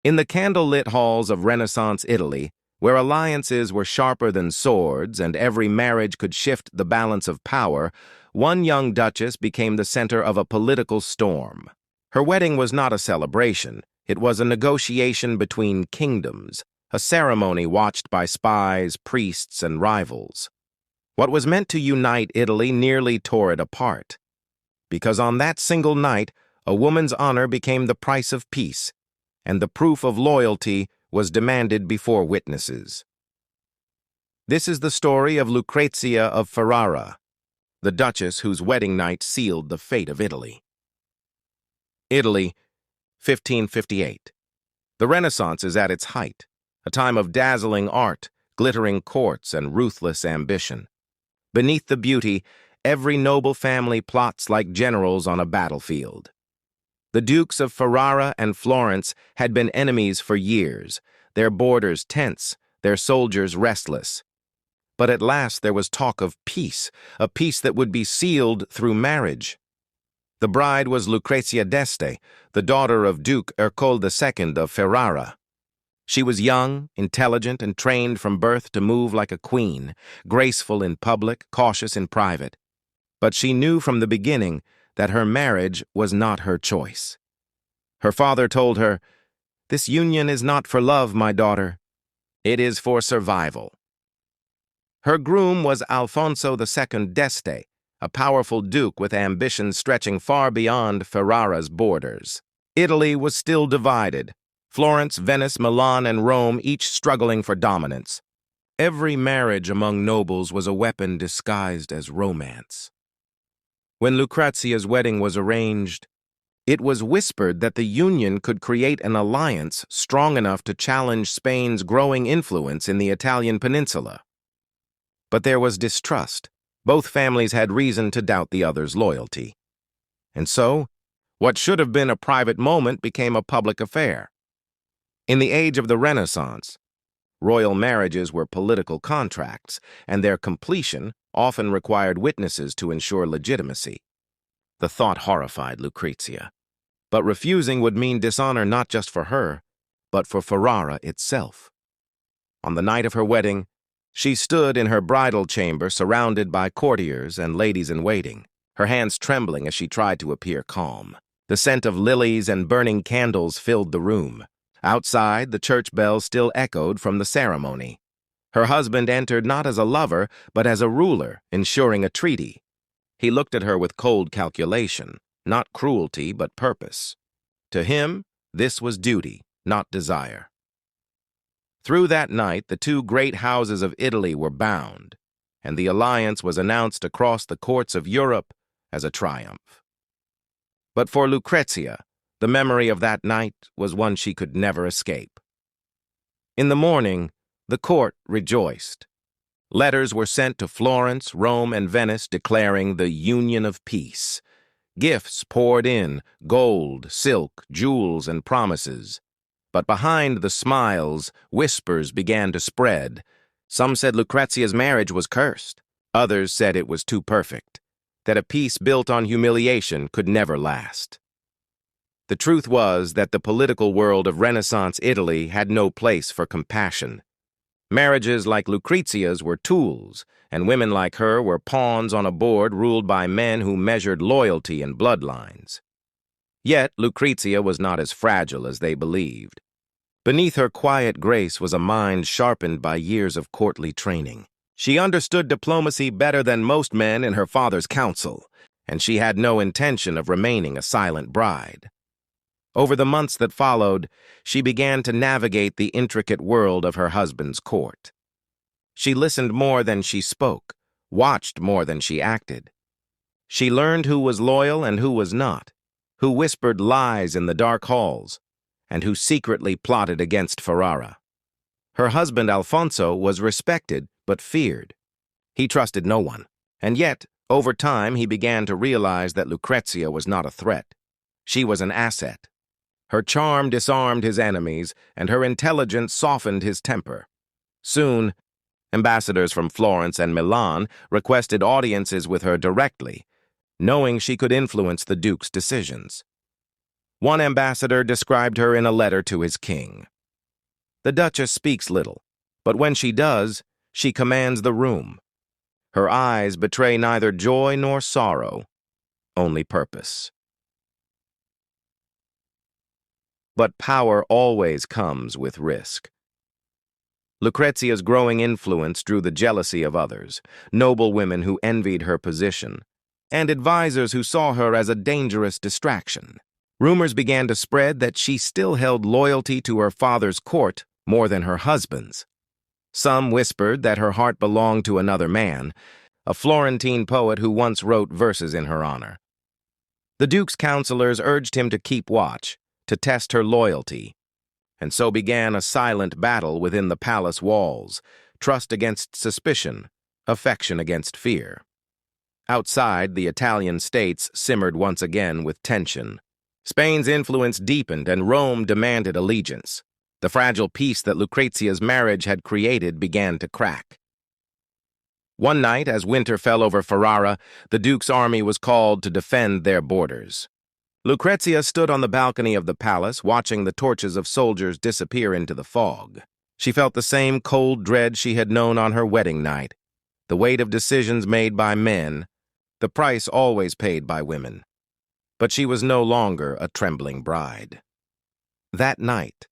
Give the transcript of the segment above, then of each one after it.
In the candle-lit halls of Renaissance Italy, where alliances were sharper than swords and every marriage could shift the balance of power, one young duchess became the center of a political storm. Her wedding was not a celebration, it was a negotiation between kingdoms, a ceremony watched by spies, priests, and rivals. What was meant to unite Italy nearly tore it apart. Because on that single night, a woman's honor became the price of peace, and the proof of loyalty was demanded before witnesses. This is the story of Lucrezia of Ferrara, the duchess whose wedding night sealed the fate of Italy. Italy, 1558. The Renaissance is at its height, a time of dazzling art, glittering courts, and ruthless ambition. Beneath the beauty, every noble family plots like generals on a battlefield. The Dukes of Ferrara and Florence had been enemies for years, their borders tense, their soldiers restless. But at last there was talk of peace, a peace that would be sealed through marriage. The bride was Lucrezia d'Este, the daughter of Duke Ercole II of Ferrara. She was young, intelligent, and trained from birth to move like a queen, graceful in public, cautious in private. But she knew from the beginning that her marriage was not her choice. Her father told her, "This union is not for love, my daughter. It is for survival." Her groom was Alfonso II d'Este, a powerful duke with ambitions stretching far beyond Ferrara's borders. Italy was still divided, Florence, Venice, Milan, and Rome each struggling for dominance. Every marriage among nobles was a weapon disguised as romance. When Lucrezia's wedding was arranged, it was whispered that the union could create an alliance strong enough to challenge Spain's growing influence in the Italian peninsula. But there was distrust. Both families had reason to doubt the other's loyalty. And so, what should have been a private moment became a public affair. In the age of the Renaissance, royal marriages were political contracts, and their completion often required witnesses to ensure legitimacy. The thought horrified Lucrezia. But refusing would mean dishonor not just for her, but for Ferrara itself. On the night of her wedding, she stood in her bridal chamber surrounded by courtiers and ladies-in-waiting, her hands trembling as she tried to appear calm. The scent of lilies and burning candles filled the room. Outside, the church bells still echoed from the ceremony. Her husband entered not as a lover, but as a ruler, ensuring a treaty. He looked at her with cold calculation, not cruelty, but purpose. To him, this was duty, not desire. Through that night, the two great houses of Italy were bound, and the alliance was announced across the courts of Europe as a triumph. But for Lucrezia, the memory of that night was one she could never escape. In the morning, the court rejoiced. Letters were sent to Florence, Rome, and Venice declaring the union of peace. Gifts poured in, gold, silk, jewels, and promises. But behind the smiles, whispers began to spread. Some said Lucrezia's marriage was cursed. Others said it was too perfect, that a peace built on humiliation could never last. The truth was that the political world of Renaissance Italy had no place for compassion. Marriages like Lucrezia's were tools, and women like her were pawns on a board ruled by men who measured loyalty and bloodlines. Yet Lucrezia was not as fragile as they believed. Beneath her quiet grace was a mind sharpened by years of courtly training. She understood diplomacy better than most men in her father's council, and she had no intention of remaining a silent bride. Over the months that followed, she began to navigate the intricate world of her husband's court. She listened more than she spoke, watched more than she acted. She learned who was loyal and who was not, who whispered lies in the dark halls, and who secretly plotted against Ferrara. Her husband Alfonso was respected but feared. He trusted no one, and yet, over time, he began to realize that Lucrezia was not a threat. She was an asset. Her charm disarmed his enemies, and her intelligence softened his temper. Soon, ambassadors from Florence and Milan requested audiences with her directly, knowing she could influence the Duke's decisions. One ambassador described her in a letter to his king. The Duchess speaks little, but when she does, she commands the room. Her eyes betray neither joy nor sorrow, only purpose. But power always comes with risk. Lucrezia's growing influence drew the jealousy of others, noble women who envied her position, and advisors who saw her as a dangerous distraction. Rumors began to spread that she still held loyalty to her father's court more than her husband's. Some whispered that her heart belonged to another man, a Florentine poet who once wrote verses in her honor. The Duke's counselors urged him to keep watch, to test her loyalty, and so began a silent battle within the palace walls, trust against suspicion, affection against fear. Outside, the Italian states simmered once again with tension. Spain's influence deepened and Rome demanded allegiance. The fragile peace that Lucrezia's marriage had created began to crack. One night, as winter fell over Ferrara, the Duke's army was called to defend their borders. Lucrezia stood on the balcony of the palace, watching the torches of soldiers disappear into the fog. She felt the same cold dread she had known on her wedding night, the weight of decisions made by men, the price always paid by women. But she was no longer a trembling bride. That night,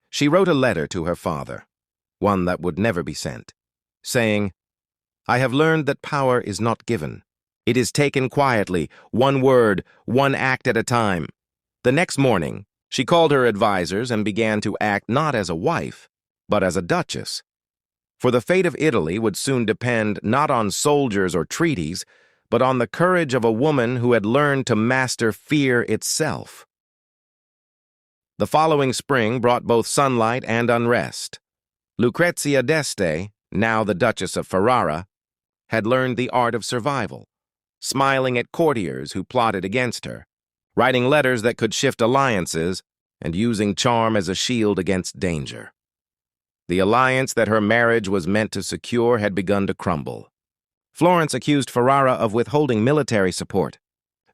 she wrote a letter to her father, one that would never be sent, saying, "I have learned that power is not given. It is taken quietly, one word, one act at a time." The next morning, she called her advisors and began to act not as a wife, but as a duchess. For the fate of Italy would soon depend not on soldiers or treaties, but on the courage of a woman who had learned to master fear itself. The following spring brought both sunlight and unrest. Lucrezia d'Este, now the Duchess of Ferrara, had learned the art of survival, smiling at courtiers who plotted against her, writing letters that could shift alliances, and using charm as a shield against danger. The alliance that her marriage was meant to secure had begun to crumble. Florence accused Ferrara of withholding military support.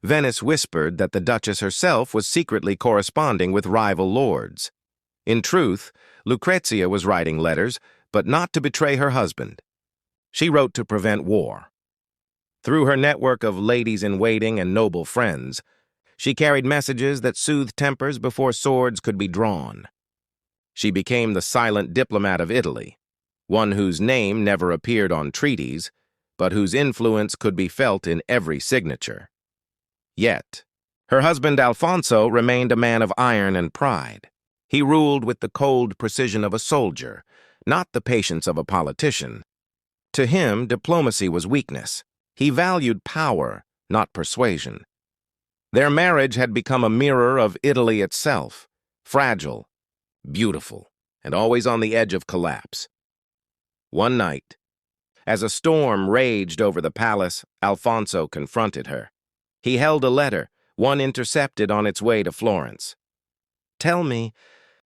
Venice whispered that the Duchess herself was secretly corresponding with rival lords. In truth, Lucrezia was writing letters, but not to betray her husband. She wrote to prevent war. Through her network of ladies-in-waiting and noble friends, she carried messages that soothed tempers before swords could be drawn. She became the silent diplomat of Italy, one whose name never appeared on treaties, but whose influence could be felt in every signature. Yet, her husband Alfonso remained a man of iron and pride. He ruled with the cold precision of a soldier, not the patience of a politician. To him, diplomacy was weakness. He valued power, not persuasion. Their marriage had become a mirror of Italy itself, fragile, beautiful, and always on the edge of collapse. One night, as a storm raged over the palace, Alfonso confronted her. He held a letter, one intercepted on its way to Florence. "Tell me,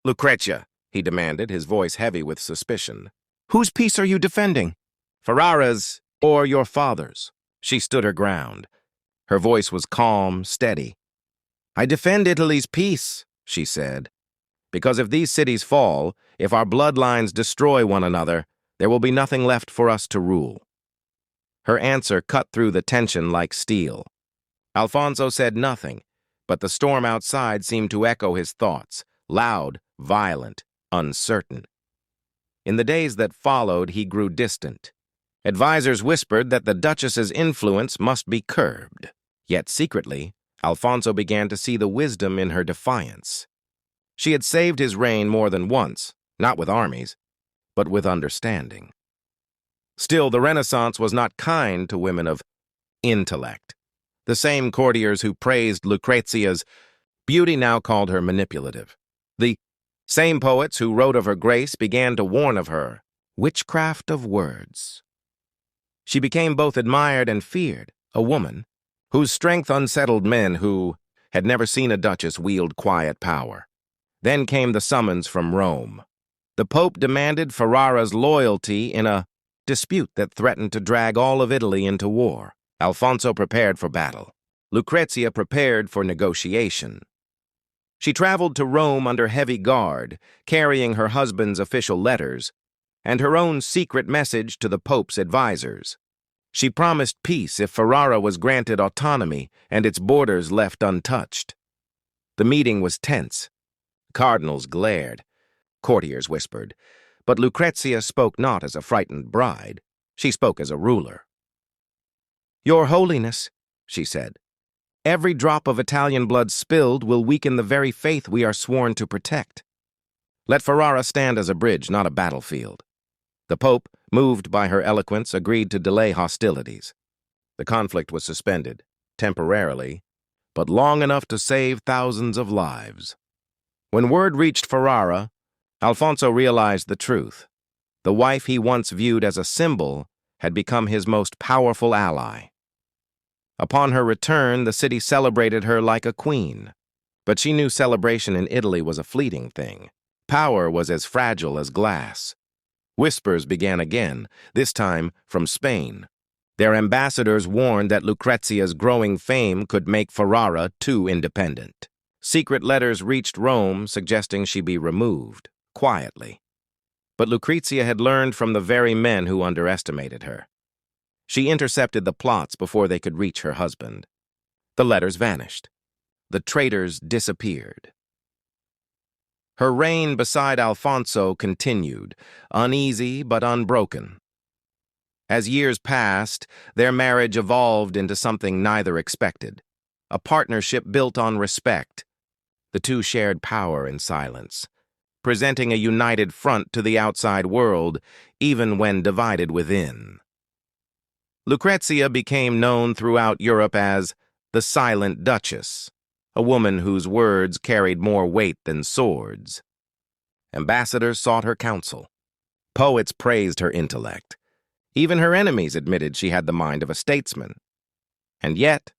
Lucrezia," he demanded, his voice heavy with suspicion. "Whose peace are you defending? Ferrara's or your father's?" She stood her ground. Her voice was calm, steady. "I defend Italy's peace," she said, "because if these cities fall, if our bloodlines destroy one another, there will be nothing left for us to rule." Her answer cut through the tension like steel. Alfonso said nothing, but the storm outside seemed to echo his thoughts, loud, violent, uncertain. In the days that followed, he grew distant. Advisors whispered that the Duchess's influence must be curbed. Yet secretly, Alfonso began to see the wisdom in her defiance. She had saved his reign more than once, not with armies, but with understanding. Still, the Renaissance was not kind to women of intellect. The same courtiers who praised Lucrezia's beauty now called her manipulative. The same poets who wrote of her grace began to warn of her witchcraft of words. She became both admired and feared, a woman whose strength unsettled men who had never seen a duchess wield quiet power. Then came the summons from Rome. The Pope demanded Ferrara's loyalty in a dispute that threatened to drag all of Italy into war. Alfonso prepared for battle. Lucrezia prepared for negotiation. She traveled to Rome under heavy guard, carrying her husband's official letters and her own secret message to the Pope's advisors. She promised peace if Ferrara was granted autonomy and its borders left untouched. The meeting was tense. Cardinals glared. Courtiers whispered. But Lucrezia spoke not as a frightened bride. She spoke as a ruler. "Your Holiness," she said, "every drop of Italian blood spilled will weaken the very faith we are sworn to protect. Let Ferrara stand as a bridge, not a battlefield." The Pope, moved by her eloquence, agreed to delay hostilities. The conflict was suspended, temporarily, but long enough to save thousands of lives. When word reached Ferrara, Alfonso realized the truth. The wife he once viewed as a symbol had become his most powerful ally. Upon her return, the city celebrated her like a queen. But she knew celebration in Italy was a fleeting thing. Power was as fragile as glass. Whispers began again, this time from Spain. Their ambassadors warned that Lucrezia's growing fame could make Ferrara too independent. Secret letters reached Rome suggesting she be removed, quietly. But Lucrezia had learned from the very men who underestimated her. She intercepted the plots before they could reach her husband. The letters vanished. The traitors disappeared. Her reign beside Alfonso continued, uneasy but unbroken. As years passed, their marriage evolved into something neither expected, a partnership built on respect. The two shared power in silence, presenting a united front to the outside world, even when divided within. Lucrezia became known throughout Europe as the Silent Duchess, a woman whose words carried more weight than swords. Ambassadors sought her counsel. Poets praised her intellect. Even her enemies admitted she had the mind of a statesman. And yet,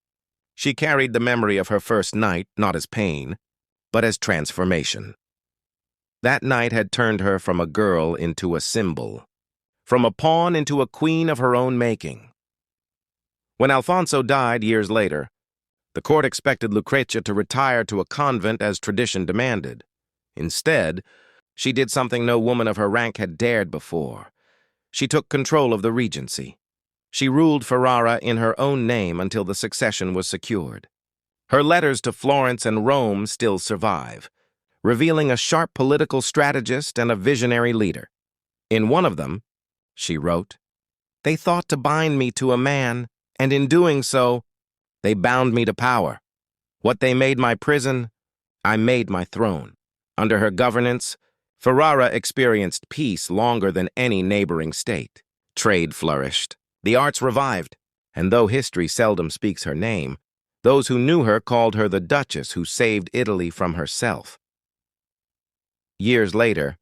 she carried the memory of her first night not as pain, but as transformation. That night had turned her from a girl into a symbol, from a pawn into a queen of her own making. When Alfonso died years later, the court expected Lucrezia to retire to a convent as tradition demanded. Instead, she did something no woman of her rank had dared before. She took control of the regency. She ruled Ferrara in her own name until the succession was secured. Her letters to Florence and Rome still survive, revealing a sharp political strategist and a visionary leader. In one of them, she wrote, "They thought to bind me to a man, and in doing so, they bound me to power. What they made my prison, I made my throne." Under her governance, Ferrara experienced peace longer than any neighboring state. Trade flourished, the arts revived, and though history seldom speaks her name, those who knew her called her the Duchess who saved Italy from herself. Years later,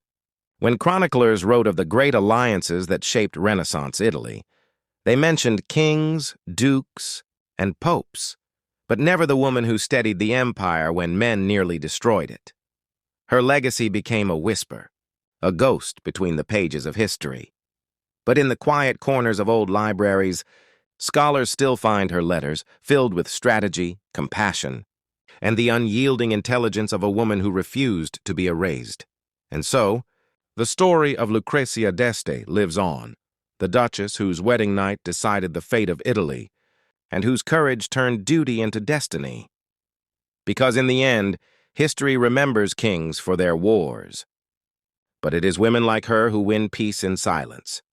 when chroniclers wrote of the great alliances that shaped Renaissance Italy, they mentioned kings, dukes, and popes, but never the woman who steadied the empire when men nearly destroyed it. Her legacy became a whisper, a ghost between the pages of history. But in the quiet corners of old libraries, scholars still find her letters filled with strategy, compassion, and the unyielding intelligence of a woman who refused to be erased. And so, the story of Lucrezia d'Este lives on, the Duchess whose wedding night decided the fate of Italy, and whose courage turned duty into destiny. Because in the end, history remembers kings for their wars. But it is women like her who win peace in silence.